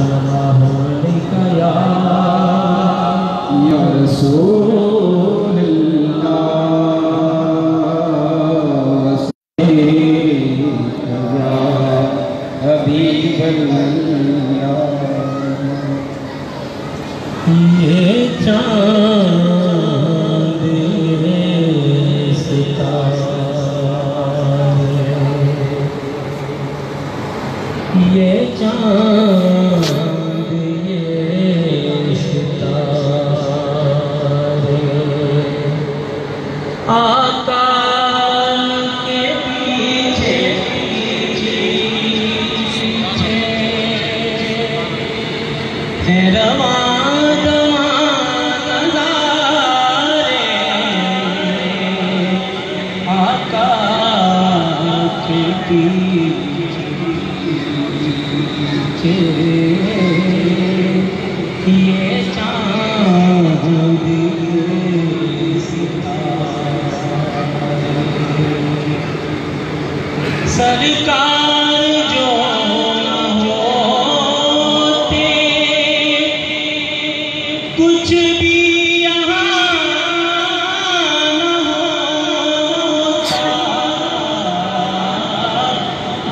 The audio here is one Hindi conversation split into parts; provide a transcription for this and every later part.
सल्लल्लाहु अलैहि या रसूलल्लाह या हबीबल्लाह। ये चाँद सितारे, ये चाँद ये सितारे आका के पीछे पीछे रवा ये चाँद सरकार जो न होते कुछ भी यहाँ न होता,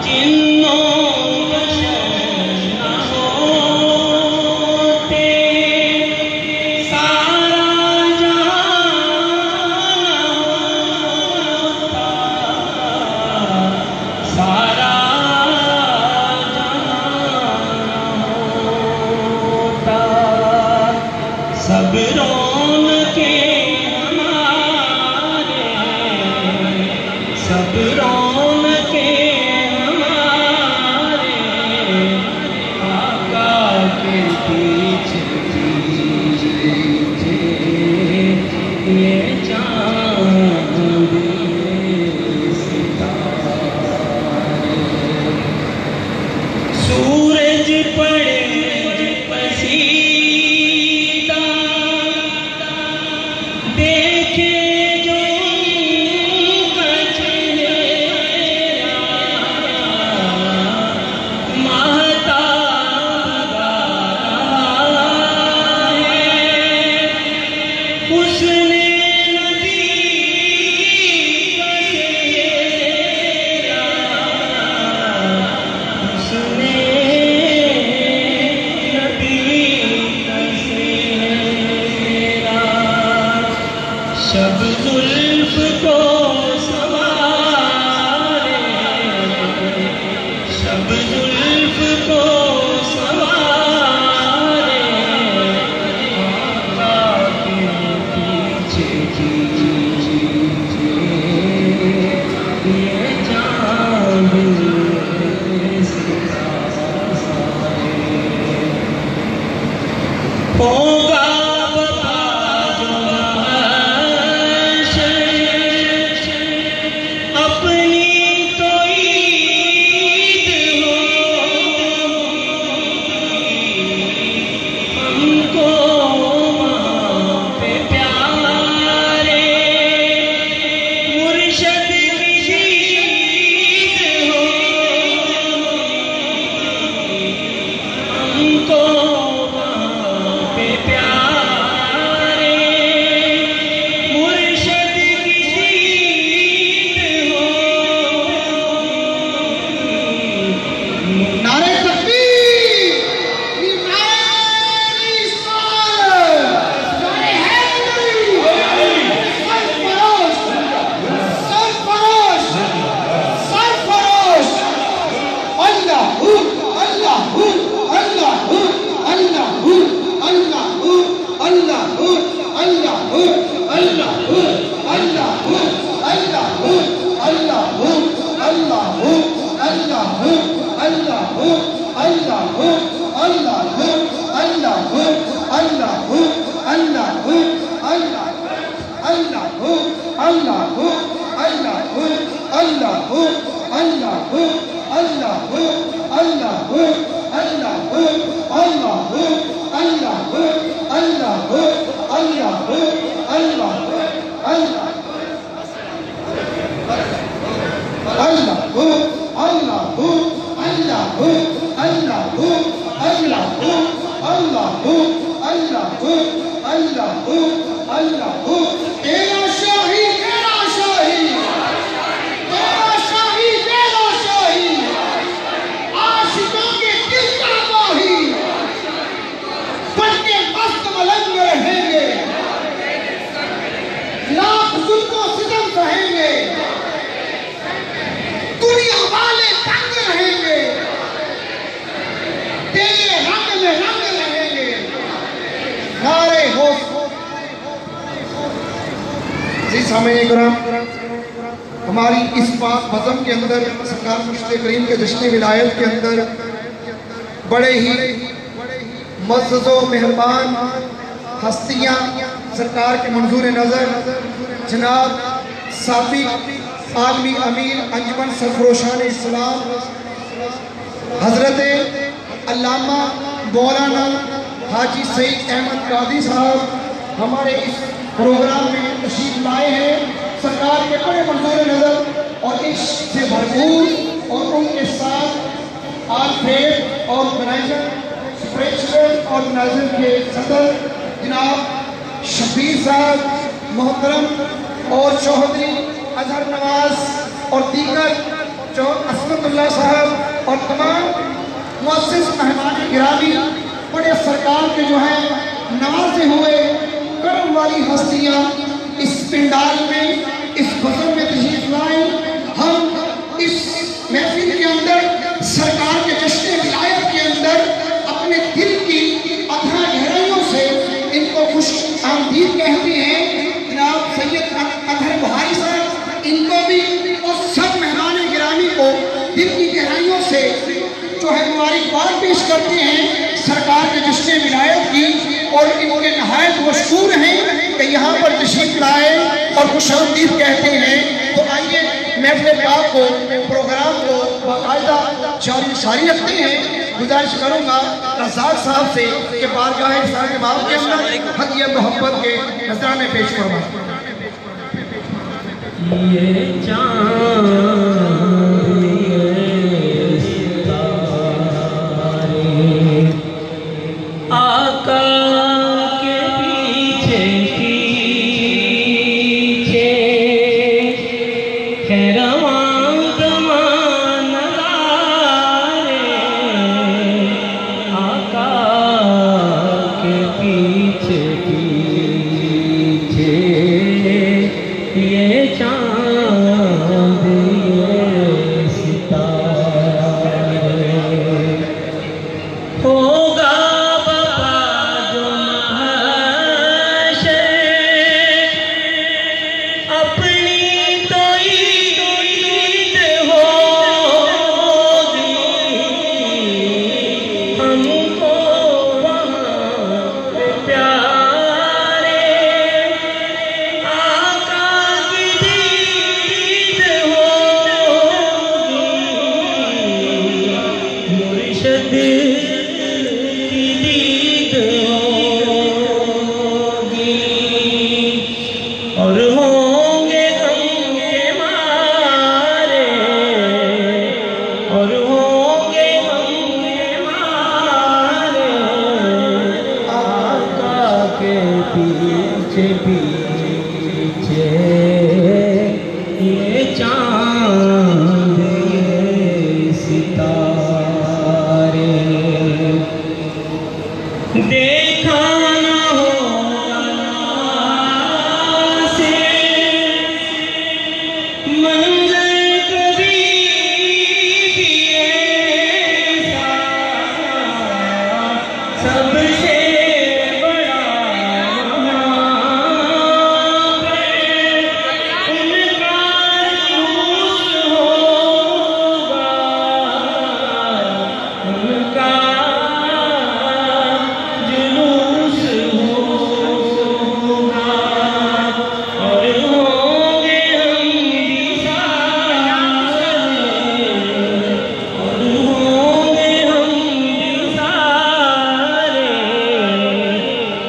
जिन्नों सब रौनके हमारे, सब रौनके हमारे आका के पीछे पीछे ये चाँद सितारे सूरज पड़े देखे जो महताब है उसने नबी का चेहरा, उसने नबी का चेहरा शब जुल्फ को सवारे, शब जुल्फ को सवारे आका के पीछे पीछे ये चाँद सितारे होगा Allah जी सामईन किराम, हमारी इस पाक बज़म के अंदर सरकार मुर्शिद करीम के जश्न विलायत के अंदर बड़े ही मुअज़्ज़ज़ व मेहरबान हस्तियाँ सरकार के मंजूर नज़र जनाब साबिक़ आलमी अमीर अंजुमन सरफरोशान इस्लाम हज़रत अल्लामा मौलाना हाजी सईद अहमद कादी साहब हमारे इस प्रोग्राम में तशरीफ लाए हैं। सरकार के बड़े मंजूर नज़र और इससे भरपूर और उनके साथ आलफेड ऑर्गेनाइजर स्पिरिचुअल ऑर्गेनाइजर के सदर जनाब शबीर साहब मोहतरम और चौधरी अजहर नवाज और दीगर असमतुल्लाह साहब और तमाम मुअज़्ज़िज़ मेहमान गिरामी बड़े सरकार के जो है नवाजे हुए करम वाली हस्तियाँ इस पिंडाल में इस बज़म में तशरीफ लाए। हम इस महफिल के अंदर सरकार के जश्न विलायत के अंदर अपने दिल की अथाह गहराइयों से इनको खुश आमदीद कहते हैं। जनाब सैयद अतहर बुहारी साहब इनको भी और सब मेहमान गिरामी को दिल की गहराइयों से जो है मुबारकबाद पेश करते हैं सरकार के जश्न विलायत की और इनके नहायत मशकूर हैं कि यहाँ पर तशरीफ लाए और खुशामदीद कहते हैं। तो आइए महफिल पाक को प्रोग्राम को बाकायदा जारी रखते हैं। गुजारिश करूँगा रज़ाक साहब से कि बारगाह इरशाद बाब के अंदर हदिया मोहब्बत के नजराने पेश फरमाएं। ये चाँद आका के पीछे पीछे है रवां ज़माना रे, आका के पीछे पीछे ये चाँद ये सितारे होगा और होंगे गम के मारे और होंगे गम के मारे, आका के पीछे पीछे ये चाँद ये सितारे देखा ना होगा से मंजर कभी भी ऐसा, सबसे बड़ा उनका जुलूस होगा, उनका जुलूस होगा और होंगे हम भी सारे और होंगे हम भी सारे,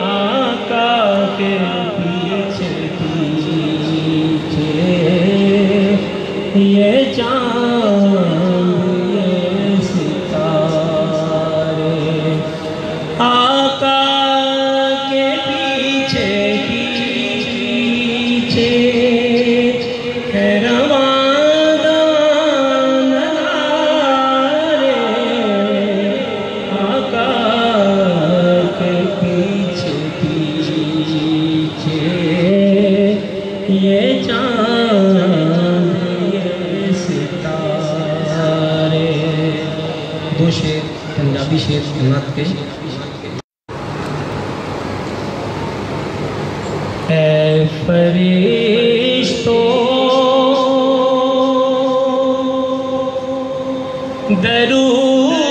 आका के पीछे पीछे ये चाँद ये सितारे, आका के पीछे पीछे है रवां ज़माना रे, आका के पीछे पीछे ये चाँद ये सितारे। दो शेर पंजाबी शेर नात के ऐ फरिश्तों दरूद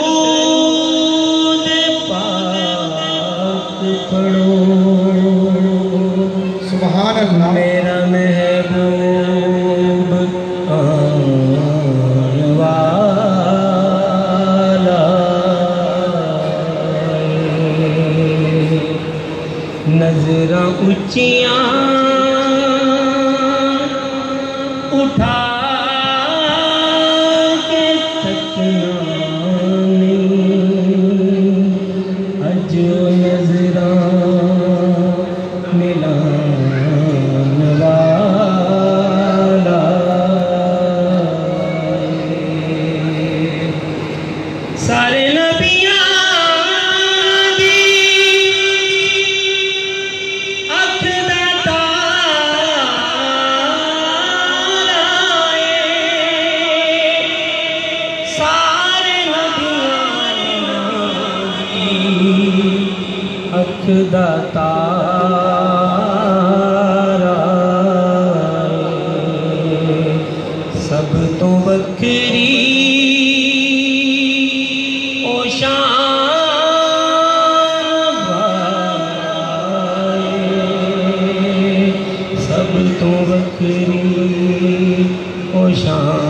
पाक पढ़ो। सुभान अल्लाह। मेरा महबूब आने वाला नजरा ऊंचियां उठा के तकना नहीं, अजो नजरा मिलान वाला सारे नबियां दी अख दा तारा है, सारे नबियां दी अख दा तारा है। सब तो बखरी ओ शान वाले, सब तो बखरी ओ शान